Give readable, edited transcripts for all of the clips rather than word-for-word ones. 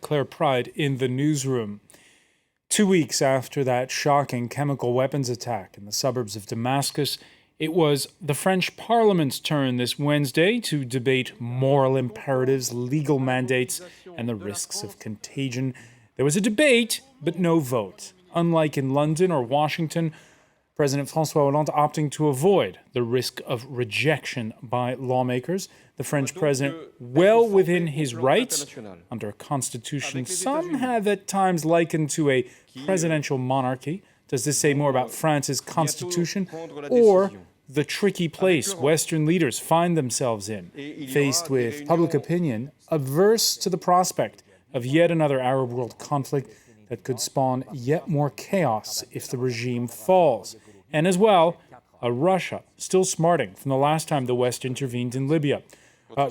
Claire Pride in the newsroom. 2 weeks after that shocking chemical weapons attack in the suburbs of Damascus, it was the French Parliament's turn this Wednesday to debate moral imperatives, legal mandates, and the risks of contagion. There was a debate, but no vote. Unlike in London or Washington, President François Hollande opting to avoid the risk of rejection by lawmakers. The French president, well within his rights, under a constitution some have at times likened to a presidential monarchy. Does this say more about France's constitution or the tricky place Western leaders find themselves in, faced with public opinion averse to the prospect of yet another Arab world conflict that could spawn yet more chaos if the regime falls? And as well, a Russia still smarting from the last time the West intervened in Libya.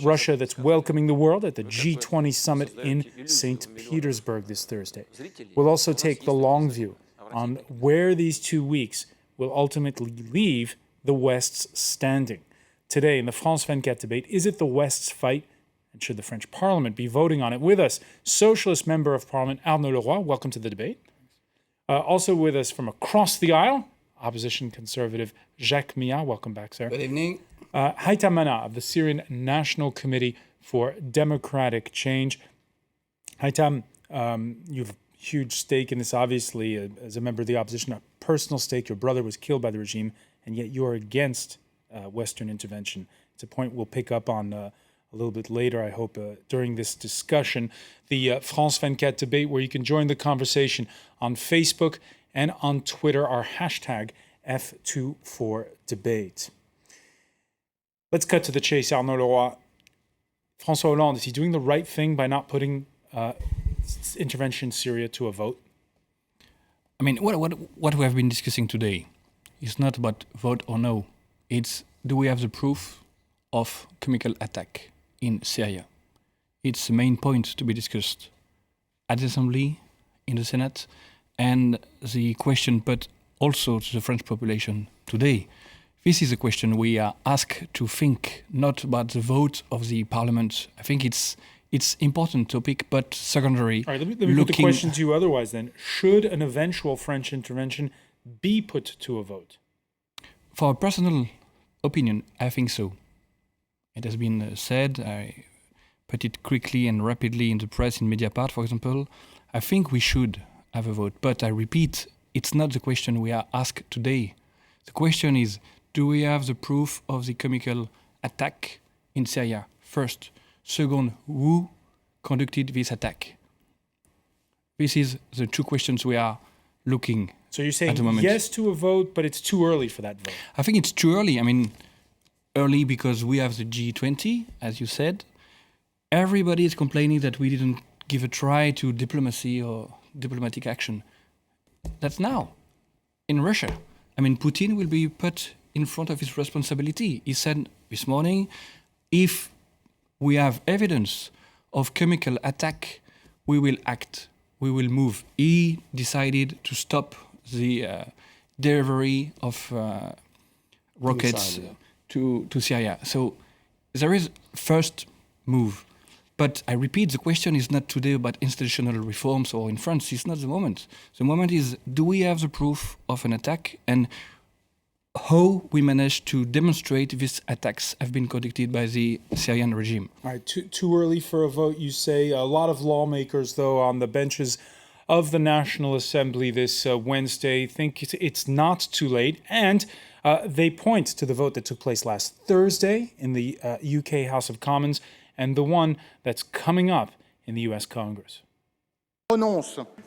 Russia that's welcoming the world at the G20 summit in St. Petersburg this Thursday. We'll also take the long view on where these 2 weeks will ultimately leave the West's standing. Today in the France 24 debate, is it the West's fight? And should the French Parliament be voting on it? With us, Socialist Member of Parliament Arnaud Leroy. Welcome to the debate. Also with us from across the aisle, Opposition Conservative Jacques Millard. Welcome back, sir. Good evening. Haitham Mana of the Syrian National Committee for Democratic Change. Haitham, you have a huge stake in this, obviously, as a member of the opposition, a personal stake. Your brother was killed by the regime, and yet you are against Western intervention. It's a point we'll pick up on a little bit later, I hope, during this discussion. The France 24 debate, where you can join the conversation on Facebook and on Twitter, our hashtag F24Debate. Let's cut to the chase, Arnaud Leroy. François Hollande, is he doing the right thing by not putting intervention in Syria to a vote? I mean, what we have been discussing today is not about vote or no. It's, do we have the proof of chemical attack in Syria? It's the main point to be discussed at the Assembly, in the Senate, and the question put also to the French population today. This is a question we are asked to think, not about the vote of the Parliament. I think it's important topic, but secondary. All right, let me put the question to you otherwise then. Should an eventual French intervention be put to a vote? For a personal opinion, I think so. It has been said, I put it quickly and rapidly in the press, in Mediapart, for example. I think we should have a vote. But I repeat, it's not the question we are asked today. The question is, do we have the proof of the chemical attack in Syria? First. Second, who conducted this attack? This is the two questions we are looking at the moment. So you're saying yes to a vote, but it's too early for that vote? I think it's too early. I mean, early because we have the G20, as you said. Everybody is complaining that we didn't give a try to diplomacy or diplomatic action. That's now, in Russia. I mean, Putin will be put in front of his responsibility. He said this morning, if we have evidence of chemical attack, we will act, we will move. He decided to stop the delivery of rockets to Syria. So there is first move. But I repeat, the question is not today about institutional reforms or in France. It's not the moment. The moment is, do we have the proof of an attack and how we managed to demonstrate these attacks have been conducted by the Syrian regime. All right, too early for a vote, you say. A lot of lawmakers, though, on the benches of the National Assembly this Wednesday think it's not too late. And they point to the vote that took place last Thursday in the UK House of Commons and the one that's coming up in the US Congress.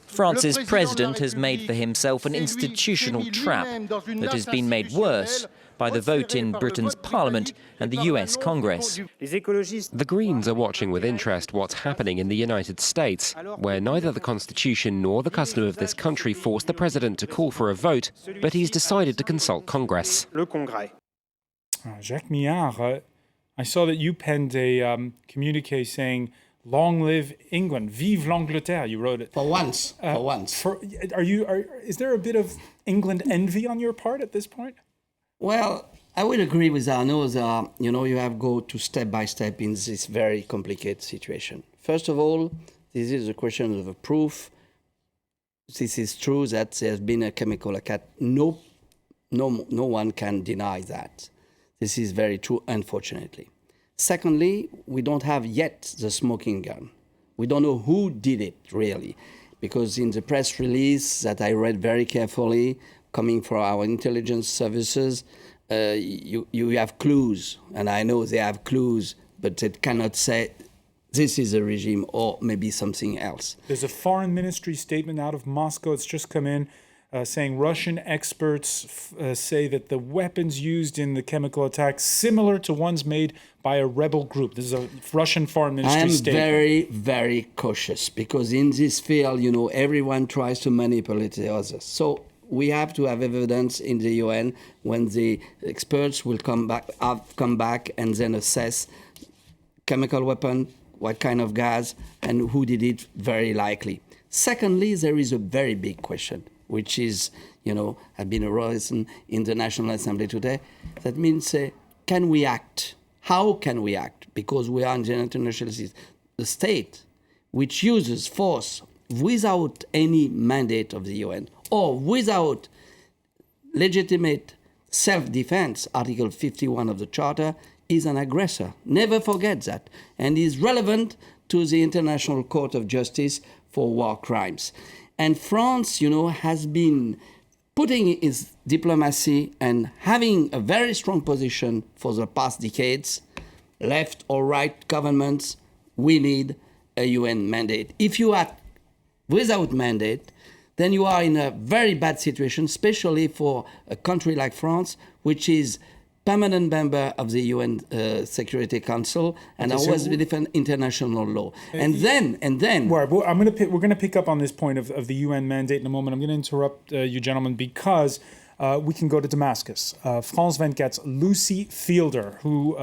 France's president has made for himself an institutional trap that has been made worse by the vote in Britain's Parliament and the US Congress. The Greens are watching with interest what's happening in the United States, where neither the Constitution nor the custom of this country forced the president to call for a vote, but he's decided to consult Congress. Jacques Millard, I saw that you penned a communiqué saying, "Long live England, vive l'Angleterre." You wrote it. For once. Is there a bit of England envy on your part at this point? Well, I would agree with Arnaud that, you have to go to step by step in this very complicated situation. First of all, This is a question of a proof. This is true that there's been a chemical attack. No one can deny that. This is very true, unfortunately. Secondly, we don't have yet the smoking gun. We don't know who did it, really, because in the press release that I read very carefully, coming from our intelligence services, you have clues, and I know they have clues, but they cannot say this is a regime or maybe something else. There's a foreign ministry statement out of Moscow. It's just come in saying Russian experts say that the weapons used in the chemical attack similar to ones made by a rebel group. This is a Russian foreign ministry statement. I am very, very cautious because in this field, everyone tries to manipulate the others. So we have to have evidence in the UN when the experts will come back and then assess chemical weapon, what kind of gas, and who did it, very likely. Secondly, there is a very big question, which is, have been arisen in the National Assembly today. That means, can we act? How can we act? Because we are in the international system. The state which uses force without any mandate of the UN or without legitimate self-defense, Article 51 of the Charter, is an aggressor. Never forget that. And is relevant to the International Court of Justice for war crimes. And France, has been putting its diplomacy and having a very strong position for the past decades, left or right governments, we need a UN mandate. If you act without mandate, then you are in a very bad situation, especially for a country like France, which is permanent member of the UN Security Council and always defend international law. And then. Right, well, we're going to pick up on this point of the UN mandate in a moment. I'm going to interrupt you gentlemen because we can go to Damascus. France 24's Lucy Fielder, who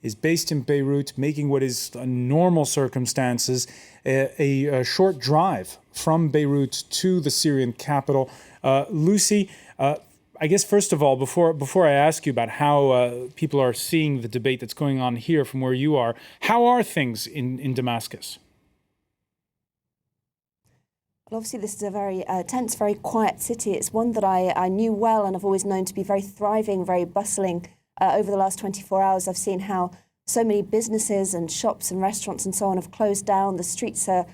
is based in Beirut, making what is normal circumstances a short drive from Beirut to the Syrian capital. Lucy, I guess, first of all, before I ask you about how people are seeing the debate that's going on here from where you are, how are things in Damascus? Well, obviously, this is a very tense, very quiet city. It's one that I knew well and I've always known to be very thriving, very bustling. Over the last 24 hours, I've seen how so many businesses and shops and restaurants and so on have closed down. The streets are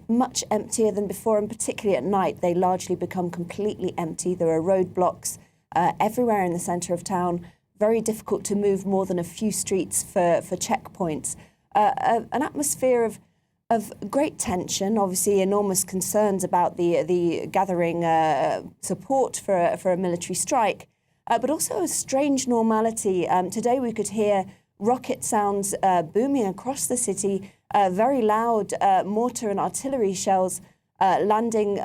much emptier than before, and particularly at night, they largely become completely empty. There are roadblocks everywhere in the centre of town, very difficult to move more than a few streets for checkpoints. An atmosphere of great tension, obviously enormous concerns about the gathering support for a military strike, but also a strange normality. Today we could hear rocket sounds booming across the city, very loud mortar and artillery shells landing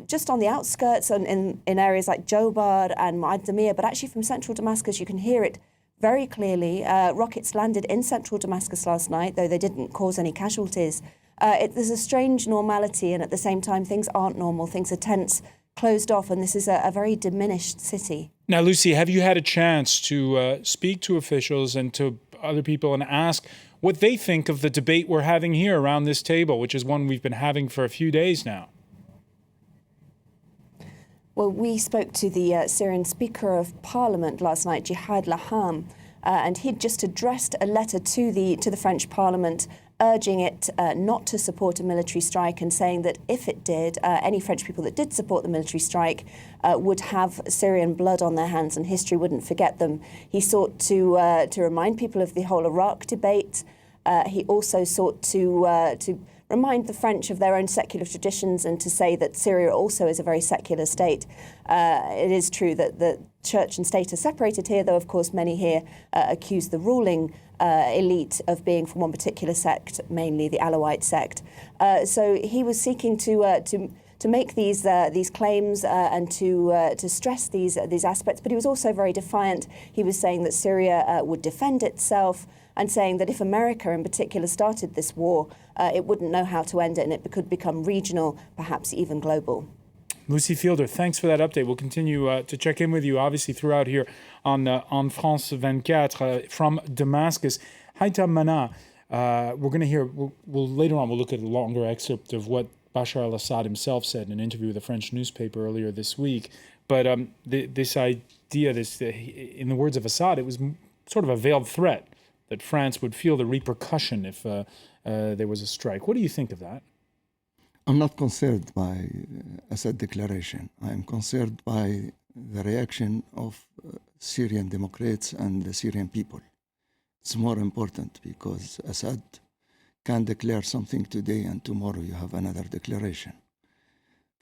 just on the outskirts and in areas like Jobar and Muaddamir, but actually from central Damascus you can hear it very clearly. Rockets landed in central Damascus last night, though they didn't cause any casualties. There's a strange normality, and at the same time things aren't normal, things are tense, closed off, and this is a very diminished city. Now, Lucy, have you had a chance to speak to officials and to other people and ask what they think of the debate we're having here around this table, which is one we've been having for a few days now? Well, we spoke to the Syrian Speaker of Parliament last night, Jihad Laham, and he'd just addressed a letter to the French Parliament urging it not to support a military strike and saying that if it did, any French people that did support the military strike would have Syrian blood on their hands and history wouldn't forget them. He sought to remind people of the whole Iraq debate. He also sought to remind the French of their own secular traditions and to say that Syria also is a very secular state. It is true that the church and state are separated here, though of course many here accuse the ruling elite of being from one particular sect, mainly the Alawite sect. So he was seeking to make these claims and to stress these aspects, but he was also very defiant. He was saying that Syria would defend itself, and saying that if America in particular started this war, it wouldn't know how to end it and it could become regional, perhaps even global. Lucy Fielder, thanks for that update. We'll continue to check in with you, obviously, throughout here on France 24 from Damascus. Haitham Mana, we're going to hear, we'll later on, we'll look at a longer excerpt of what Bashar al-Assad himself said in an interview with a French newspaper earlier this week. But this idea, in the words of Assad, it was sort of a veiled threat that France would feel the repercussion if there was a strike. What do you think of that? I'm not concerned by Assad declaration. I am concerned by the reaction of Syrian Democrats and the Syrian people. It's more important because Assad can declare something today and tomorrow you have another declaration.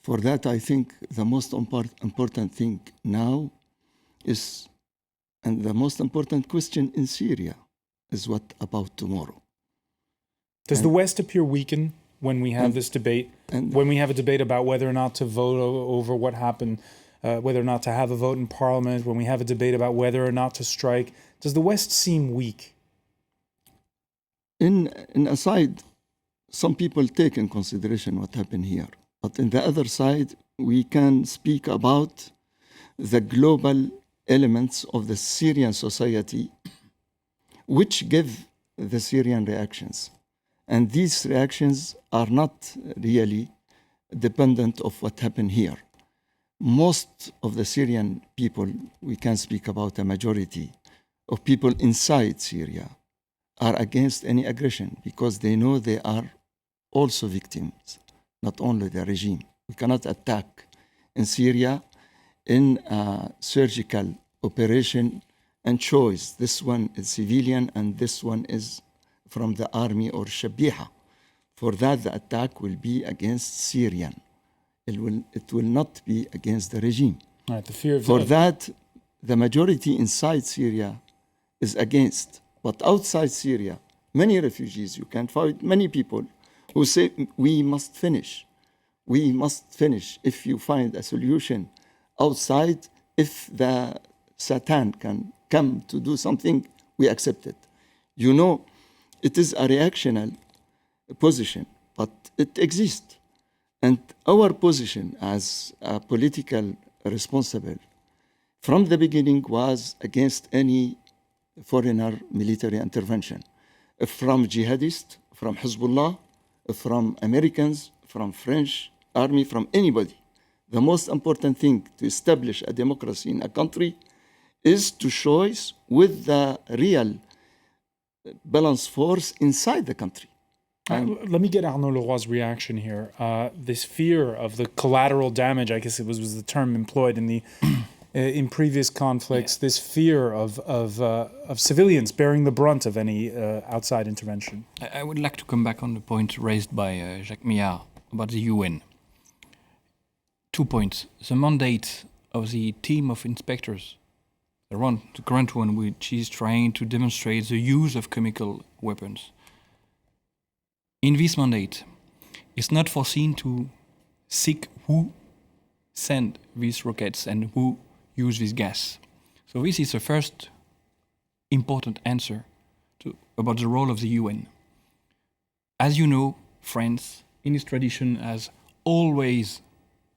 For that, I think the most important thing now is, and the most important question in Syria is what about tomorrow? Does the West appear weakened when we have this debate, when we have a debate about whether or not to vote over what happened, whether or not to have a vote in Parliament, when we have a debate about whether or not to strike? Does the West seem weak? In aside, some people take in consideration what happened here. But in the other side, we can speak about the global elements of the Syrian society, which give the Syrian reactions. And these reactions are not really dependent of what happened here. Most of the Syrian people, we can speak about a majority of people inside Syria, are against any aggression because they know they are also victims, not only the regime. We cannot attack in Syria in a surgical operation and choice. This one is civilian and this one is from the army or Shabiha. For that, the attack will be against Syrian. It will not be against the regime. Right, the fear of For that, the majority inside Syria is against. But outside Syria, many refugees, you can find many people who say, we must finish. We must finish. If you find a solution outside, if the Satan can come to do something, we accept it. You know, it is a reactional position, but it exists. And our position as a political responsible from the beginning was against any foreigner military intervention, from jihadists, from Hezbollah, from Americans, from French army, from anybody. The most important thing to establish a democracy in a country is to choose with the real balanced force inside the country. Let me get Arnaud Leroy's reaction here. This fear of the collateral damage, I guess it was the term employed in the in previous conflicts. This fear of civilians bearing the brunt of any outside intervention. I would like to come back on the point raised by Jacques Millard about the UN. 2 points. The mandate of the team of inspectors, the current one, which is trying to demonstrate the use of chemical weapons. In this mandate, it's not foreseen to seek who send these rockets and who use this gas. So this is the first important answer about the role of the UN. As you know, France, in its tradition, has always,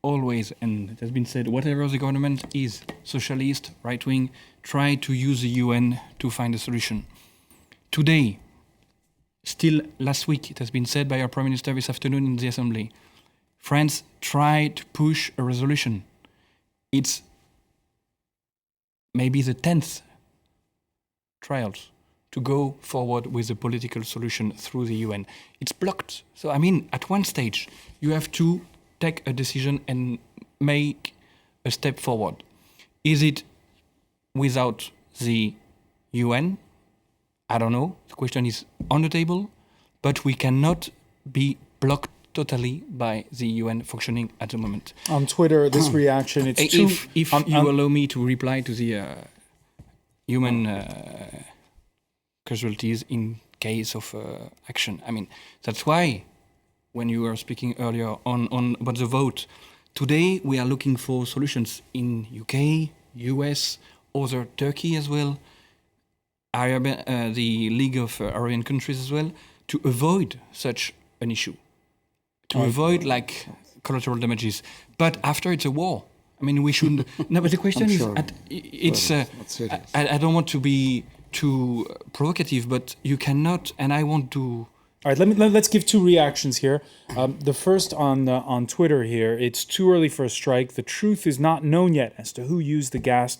and it has been said, whatever the government is, socialist, right-wing, try to use the UN to find a solution. Today, still last week, it has been said by our Prime Minister this afternoon in the Assembly, France tried to push a resolution. It's maybe the 10th trials to go forward with a political solution through the UN. It's blocked. So, I mean, at one stage, you have to take a decision and make a step forward. Is it without the UN? I don't know. The question is on the table, but we cannot be blocked totally by the UN functioning at the moment. On Twitter, this reaction, it's true. If you allow me to reply to the human casualties in case of action. I mean, that's why when you were speaking earlier on about the vote, today we are looking for solutions in UK, US, other Turkey as well, the League of Arabian countries as well, to avoid such an issue, to avoid like collateral damages. But after it's a war, I mean, we shouldn't. No, but the question is, sure. it's. I don't want to be too provocative, but you cannot, and I want to. All right, let's give two reactions here. The first on Twitter here. It's too early for a strike. The truth is not known yet as to who used the gas.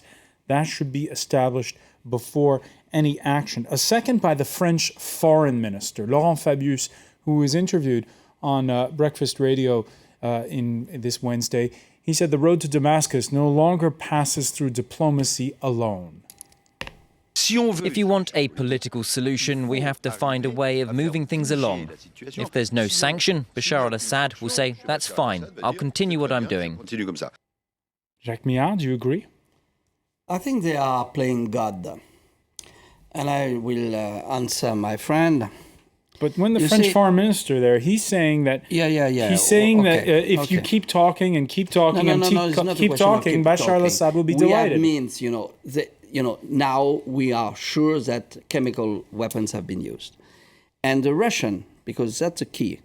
That should be established before any action. A second by the French foreign minister, Laurent Fabius, who was interviewed on Breakfast Radio in this Wednesday. He said the road to Damascus no longer passes through diplomacy alone. If you want a political solution, we have to find a way of moving things along. If there's no sanction, Bashar al-Assad will say, that's fine, I'll continue what I'm doing. Jacques Millard, do you agree? I think they are playing God. And I will answer my friend. But when the French foreign minister there, he's saying that he's saying that if you keep talking and keep talking keep talking, Bashar al-Assad will be delighted. That means, now we are sure that chemical weapons have been used. And the Russian, because that's the key,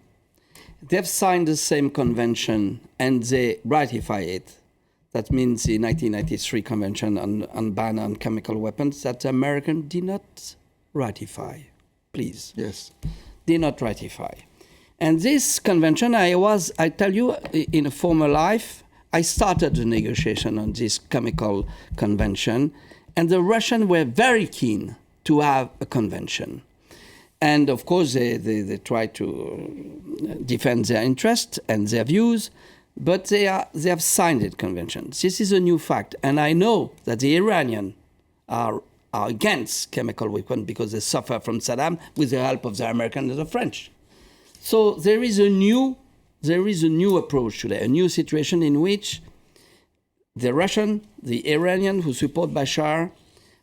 they've signed the same convention and they ratify it. That means the 1993 Convention on ban on chemical weapons that the American did not ratify. Please. Yes. Did not ratify. And this convention, I tell you, in a former life, I started the negotiation on this chemical convention, and the Russians were very keen to have a convention. And of course, they try to defend their interests and their views, but they have signed the convention. This is a new fact. And I know that the Iranians are against chemical weapons because they suffer from Saddam with the help of the Americans and the French. So there is a new approach today, a new situation in which the Russian, the Iranian who support Bashar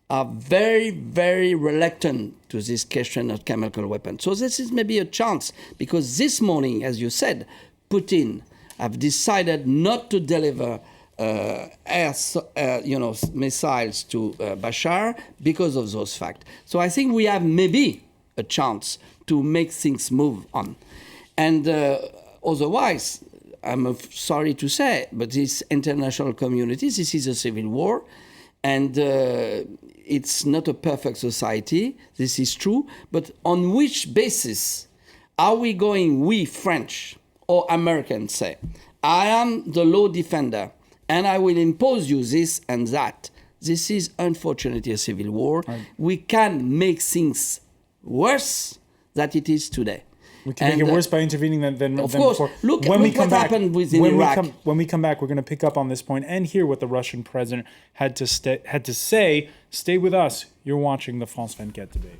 are very, very reluctant to this question of chemical weapons. So this is maybe a chance because this morning, as you said, Putin have decided not to deliver missiles to Bashar because of those facts. So I think we have maybe a chance to make things move on. And otherwise, I'm sorry to say, but this international community, this is a civil war, and it's not a perfect society, this is true, but on which basis are we going, we French or Americans say, I am the law defender, and I will impose you this and that. This is unfortunately a civil war. Right. We can make things worse than it is today. We can make it worse by intervening than of course. Before. Look what happened within Iraq. When we come back, we're going to pick up on this point and hear what the Russian president had to say. Stay with us. You're watching the France 24 debate.